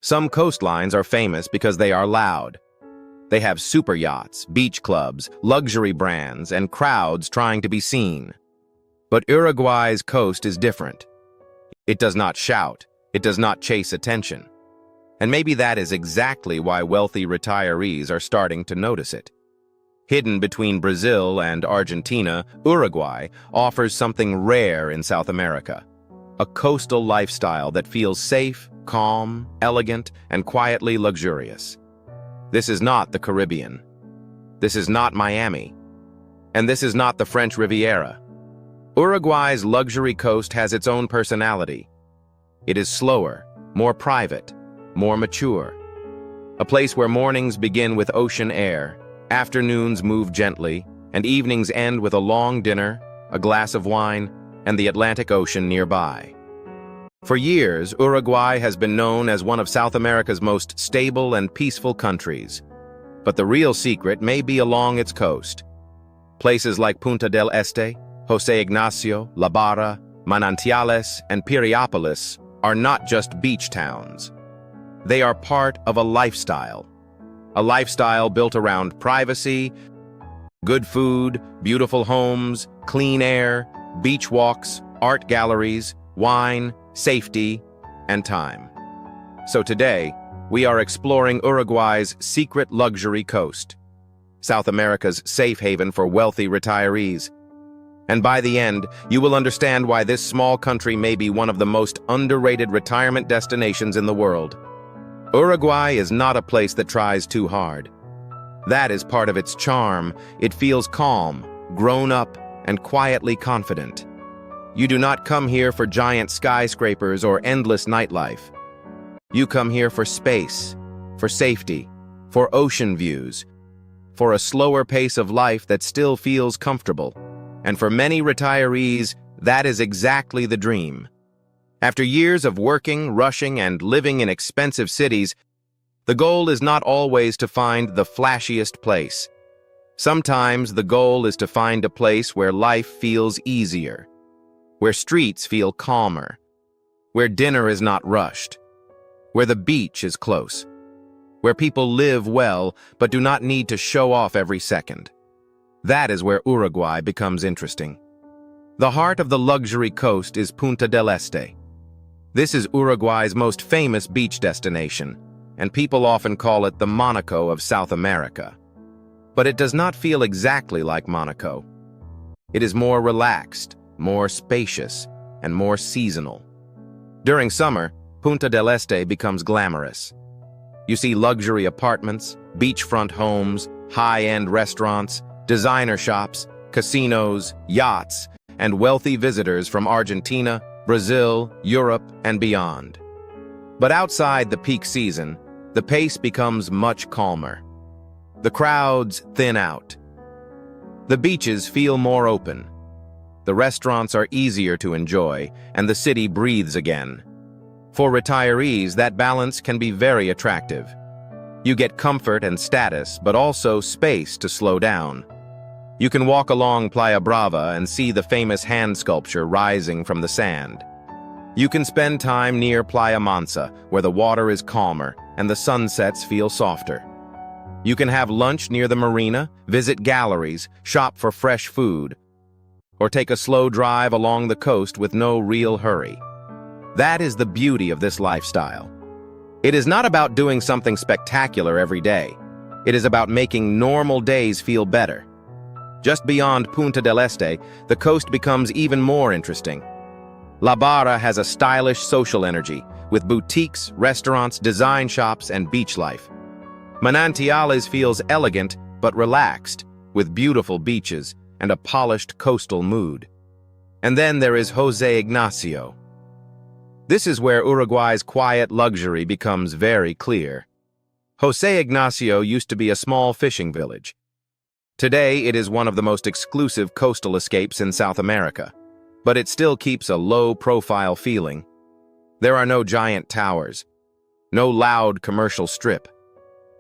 Some coastlines are famous because they are loud. They have super yachts, beach clubs, luxury brands, and crowds trying to be seen. But Uruguay's coast is different. It does not shout. It does not chase attention. And maybe that is exactly why wealthy retirees are starting to notice it. Hidden between Brazil and Argentina, Uruguay offers something rare in South America. A coastal lifestyle that feels safe, calm, elegant, and quietly luxurious. This is not the Caribbean. This is not Miami. And this is not the French Riviera. Uruguay's luxury coast has its own personality. It is slower, more private, more mature. A place where mornings begin with ocean air, afternoons move gently, and evenings end with a long dinner, a glass of wine, and the Atlantic Ocean nearby. For years, Uruguay has been known as one of South America's most stable and peaceful countries. But the real secret may be along its coast. Places like Punta del Este, José Ignacio, La Barra, Manantiales, and Piriápolis are not just beach towns. They are part of a lifestyle built around privacy, good food, beautiful homes, clean air, beach walks, art galleries, wine, safety, and time. So today, we are exploring Uruguay's secret luxury coast, South America's safe haven for wealthy retirees. And by the end, you will understand why this small country may be one of the most underrated retirement destinations in the world. Uruguay is not a place that tries too hard. That is part of its charm. It feels calm, grown up, and quietly confident. You do not come here for giant skyscrapers or endless nightlife. You come here for space, for safety, for ocean views, for a slower pace of life that still feels comfortable. And for many retirees, that is exactly the dream. After years of working, rushing, and living in expensive cities, the goal is not always to find the flashiest place. Sometimes the goal is to find a place where life feels easier, where streets feel calmer, where dinner is not rushed, where the beach is close, where people live well but do not need to show off every second. That is where Uruguay becomes interesting. The heart of the luxury coast is Punta del Este. This is Uruguay's most famous beach destination, and people often call it the Monaco of South America. But it does not feel exactly like Monaco. It is more relaxed, more spacious, and more seasonal. During summer, Punta del Este becomes glamorous. You see luxury apartments, beachfront homes, high-end restaurants, designer shops, casinos, yachts, and wealthy visitors from Argentina, Brazil, Europe, and beyond. But outside the peak season, the pace becomes much calmer. The crowds thin out. The beaches feel more open. The restaurants are easier to enjoy, and the city breathes again. For retirees, that balance can be very attractive. You get comfort and status, but also space to slow down. You can walk along Playa Brava and see the famous hand sculpture rising from the sand. You can spend time near Playa Mansa, where the water is calmer and the sunsets feel softer. You can have lunch near the marina, visit galleries, shop for fresh food, or take a slow drive along the coast with no real hurry. That is the beauty of this lifestyle. It is not about doing something spectacular every day. It is about making normal days feel better. Just beyond Punta del Este, the coast becomes even more interesting. La Barra has a stylish social energy, with boutiques, restaurants, design shops, and beach life. Manantiales feels elegant but relaxed, with beautiful beaches and a polished coastal mood. And then there is José Ignacio. This is where Uruguay's quiet luxury becomes very clear. José Ignacio used to be a small fishing village. Today, it is one of the most exclusive coastal escapes in South America, but it still keeps a low-profile feeling. There are no giant towers, no loud commercial strip,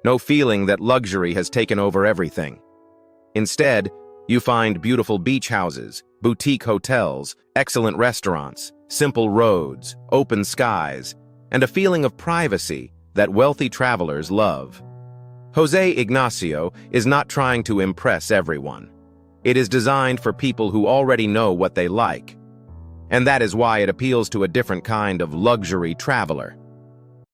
no feeling that luxury has taken over everything. Instead, you find beautiful beach houses, boutique hotels, excellent restaurants, simple roads, open skies, and a feeling of privacy that wealthy travelers love. José Ignacio is not trying to impress everyone. It is designed for people who already know what they like. And that is why it appeals to a different kind of luxury traveler.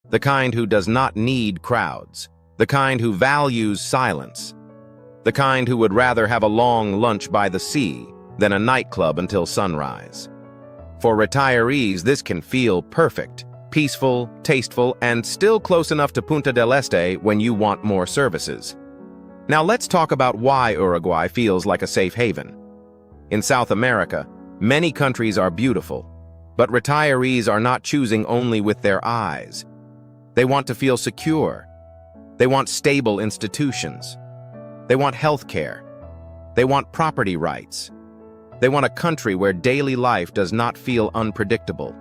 The kind who does not need crowds. The kind who values silence. The kind who would rather have a long lunch by the sea than a nightclub until sunrise. For retirees, this can feel perfect, peaceful, tasteful, and still close enough to Punta del Este when you want more services. Now let's talk about why Uruguay feels like a safe haven. In South America, many countries are beautiful, but retirees are not choosing only with their eyes. They want to feel secure. They want stable institutions. They want health care. They want property rights. They want a country where daily life does not feel unpredictable.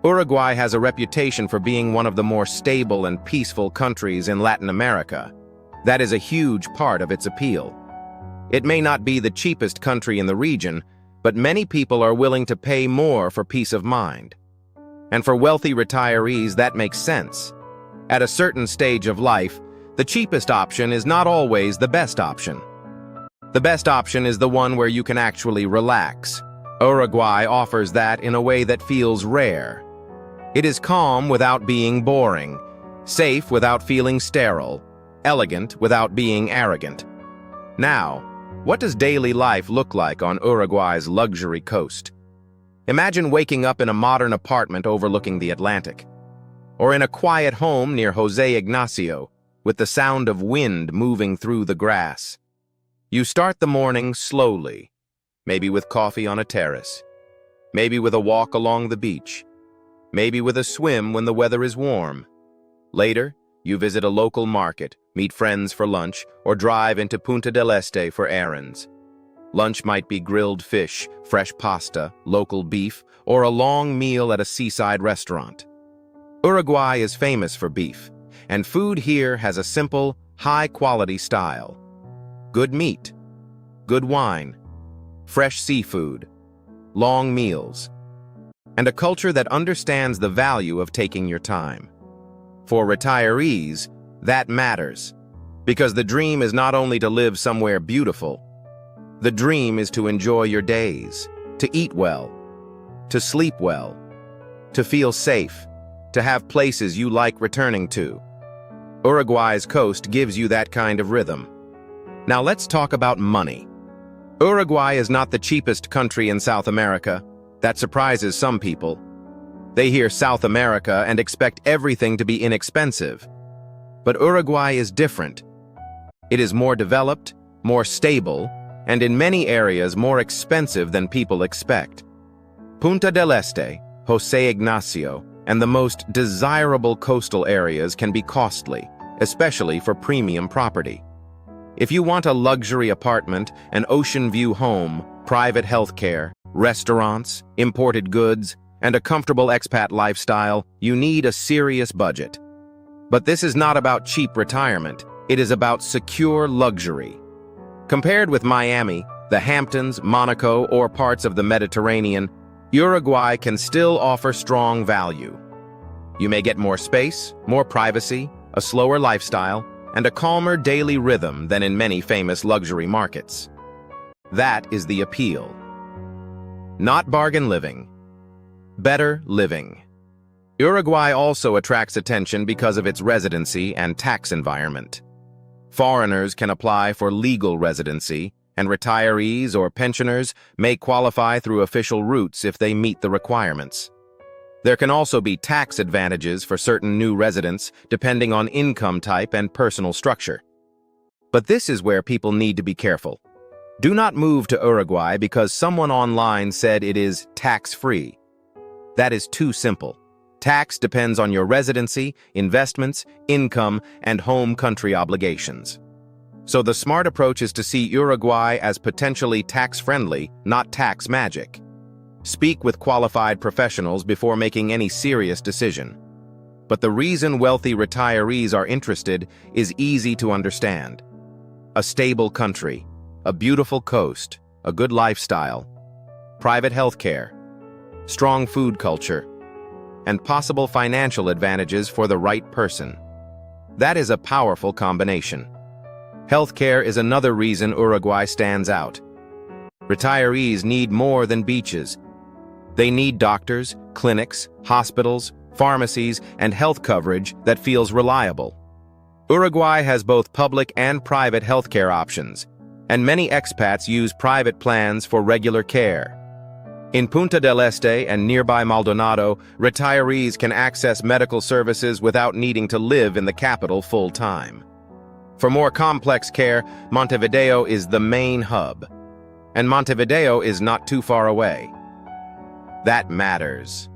Uruguay has a reputation for being one of the more stable and peaceful countries in Latin America. That is a huge part of its appeal. It may not be the cheapest country in the region, but many people are willing to pay more for peace of mind. And for wealthy retirees, that makes sense. At a certain stage of life, the cheapest option is not always the best option. The best option is the one where you can actually relax. Uruguay offers that in a way that feels rare. It is calm without being boring, safe without feeling sterile, elegant without being arrogant. Now, what does daily life look like on Uruguay's luxury coast? Imagine waking up in a modern apartment overlooking the Atlantic, or in a quiet home near José Ignacio, with the sound of wind moving through the grass. You start the morning slowly, maybe with coffee on a terrace, maybe with a walk along the beach, maybe with a swim when the weather is warm. Later, you visit a local market, meet friends for lunch, or drive into Punta del Este for errands. Lunch might be grilled fish, fresh pasta, local beef, or a long meal at a seaside restaurant. Uruguay is famous for beef, and food here has a simple, high-quality style. Good meat, good wine, fresh seafood, long meals, and a culture that understands the value of taking your time. For retirees, that matters, because the dream is not only to live somewhere beautiful. The dream is to enjoy your days, to eat well, to sleep well, to feel safe, to have places you like returning to. Uruguay's coast gives you that kind of rhythm. Now let's talk about money. Uruguay is not the cheapest country in South America. That surprises some people. They hear South America and expect everything to be inexpensive. But Uruguay is different. It is more developed, more stable, and in many areas more expensive than people expect. Punta del Este, José Ignacio, and the most desirable coastal areas can be costly, especially for premium property. If you want a luxury apartment, an ocean view home, private health care, restaurants, imported goods, and a comfortable expat lifestyle, you need a serious budget. But this is not about cheap retirement. It is about secure luxury. Compared with Miami, the Hamptons, Monaco, or parts of the Mediterranean, Uruguay can still offer strong value. You may get more space, more privacy, a slower lifestyle, and a calmer daily rhythm than in many famous luxury markets. That is the appeal. Not bargain living. Better living. Uruguay also attracts attention because of its residency and tax environment. Foreigners can apply for legal residency, and retirees or pensioners may qualify through official routes if they meet the requirements. There can also be tax advantages for certain new residents depending on income type and personal structure. But this is where people need to be careful. Do not move to Uruguay because someone online said it is tax-free. That is too simple. Tax depends on your residency, investments, income, and home country obligations. So the smart approach is to see Uruguay as potentially tax-friendly, not tax magic. Speak with qualified professionals before making any serious decision. But the reason wealthy retirees are interested is easy to understand. A stable country, a beautiful coast, a good lifestyle, private health care, strong food culture, and possible financial advantages for the right person. That is a powerful combination. Healthcare is another reason Uruguay stands out. Retirees need more than beaches. They need doctors, clinics, hospitals, pharmacies, and health coverage that feels reliable. Uruguay has both public and private healthcare options, and many expats use private plans for regular care. In Punta del Este and nearby Maldonado, retirees can access medical services without needing to live in the capital full-time. For more complex care, Montevideo is the main hub, and Montevideo is not too far away. That matters,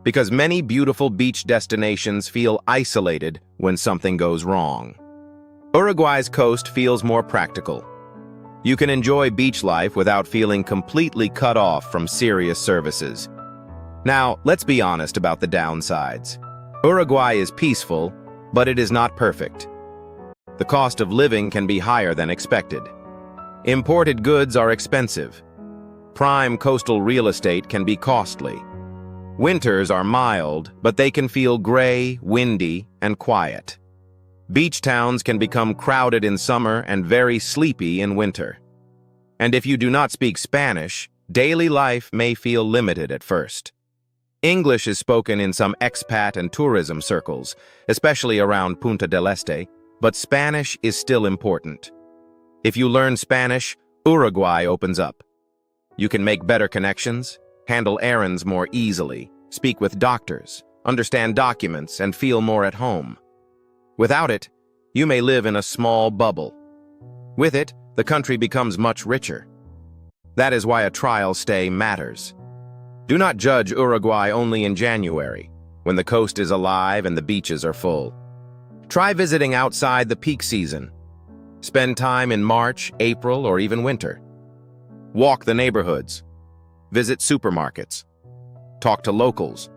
because many beautiful beach destinations feel isolated when something goes wrong. Uruguay's coast feels more practical. You can enjoy beach life without feeling completely cut off from serious services. Now, let's be honest about the downsides. Uruguay is peaceful, but it is not perfect. The cost of living can be higher than expected. Imported goods are expensive. Prime coastal real estate can be costly. Winters are mild, but they can feel gray, windy, and quiet. Beach towns can become crowded in summer and very sleepy in winter. And if you do not speak Spanish, daily life may feel limited at first. English is spoken in some expat and tourism circles, especially around Punta del Este, but Spanish is still important. If you learn Spanish, Uruguay opens up. You can make better connections, handle errands more easily, speak with doctors, understand documents, and feel more at home. Without it, you may live in a small bubble. With it, the country becomes much richer. That is why a trial stay matters. Do not judge Uruguay only in January, when the coast is alive and the beaches are full. Try visiting outside the peak season. Spend time in March, April, or even winter. Walk the neighborhoods. Visit supermarkets. Talk to locals.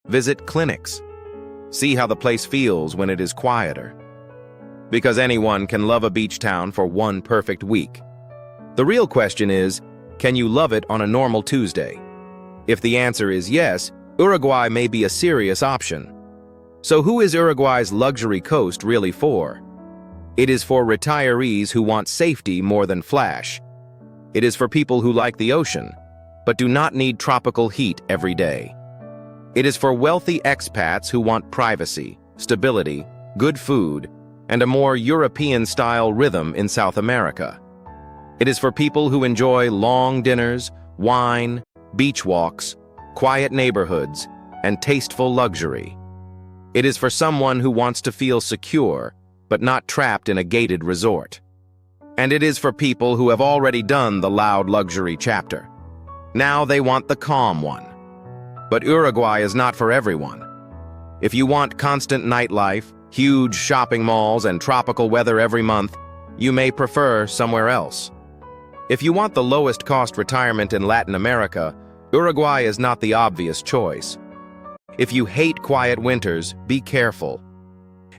Visit clinics. See how the place feels when it is quieter. Because anyone can love a beach town for one perfect week. The real question is, can you love it on a normal Tuesday? If the answer is yes, Uruguay may be a serious option. So who is Uruguay's luxury coast really for? It is for retirees who want safety more than flash. It is for people who like the ocean, but do not need tropical heat every day. It is for wealthy expats who want privacy, stability, good food, and a more European-style rhythm in South America. It is for people who enjoy long dinners, wine, beach walks, quiet neighborhoods, and tasteful luxury. It is for someone who wants to feel secure, but not trapped in a gated resort. And it is for people who have already done the loud luxury chapter. Now they want the calm one. But Uruguay is not for everyone. If you want constant nightlife, huge shopping malls, and tropical weather every month, you may prefer somewhere else. If you want the lowest cost retirement in Latin America, Uruguay is not the obvious choice. If you hate quiet winters, be careful.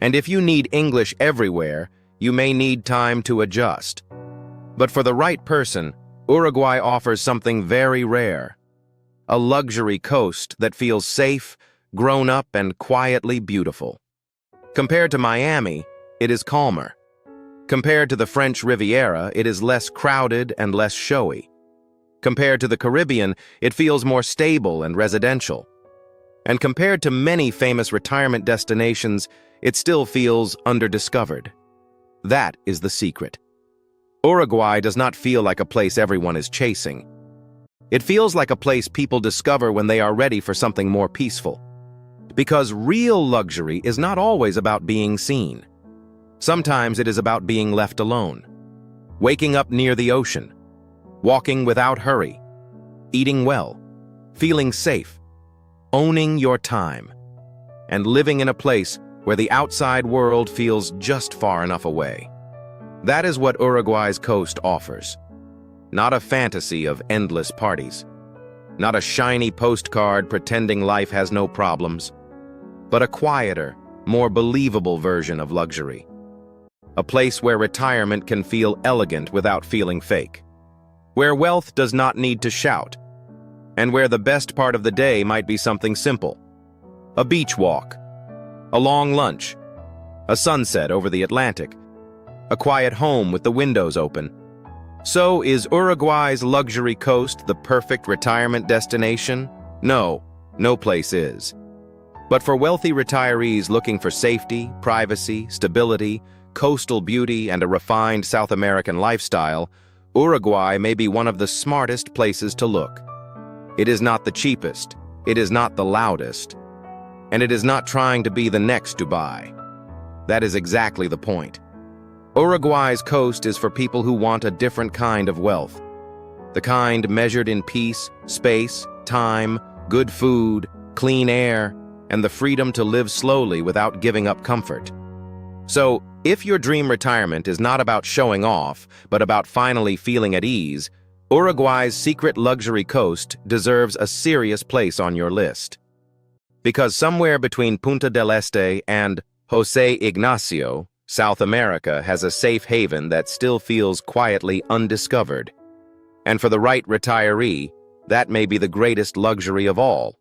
And if you need English everywhere, you may need time to adjust. But for the right person, Uruguay offers something very rare. A luxury coast that feels safe, grown up, and quietly beautiful. Compared to Miami, it is calmer. Compared to the French Riviera, it is less crowded and less showy. Compared to the Caribbean, it feels more stable and residential. And compared to many famous retirement destinations, it still feels underdiscovered. That is the secret. Uruguay does not feel like a place everyone is chasing. It feels like a place people discover when they are ready for something more peaceful. Because real luxury is not always about being seen. Sometimes it is about being left alone. Waking up near the ocean. Walking without hurry. Eating well. Feeling safe. Owning your time. And living in a place where the outside world feels just far enough away. That is what Uruguay's coast offers. Not a fantasy of endless parties. Not a shiny postcard pretending life has no problems. But a quieter, more believable version of luxury. A place where retirement can feel elegant without feeling fake. Where wealth does not need to shout. And where the best part of the day might be something simple. a beach walk, a long lunch, a sunset over the Atlantic, a quiet home with the windows open. So, is Uruguay's luxury coast the perfect retirement destination? No, no place is. But for wealthy retirees looking for safety, privacy, stability, coastal beauty, and a refined South American lifestyle, Uruguay may be one of the smartest places to look. It is not the cheapest, it is not the loudest, and it is not trying to be the next Dubai. That is exactly the point. Uruguay's coast is for people who want a different kind of wealth. The kind measured in peace, space, time, good food, clean air, and the freedom to live slowly without giving up comfort. So, if your dream retirement is not about showing off, but about finally feeling at ease, Uruguay's secret luxury coast deserves a serious place on your list. Because somewhere between Punta del Este and José Ignacio, South America has a safe haven that still feels quietly undiscovered. And for the right retiree, that may be the greatest luxury of all.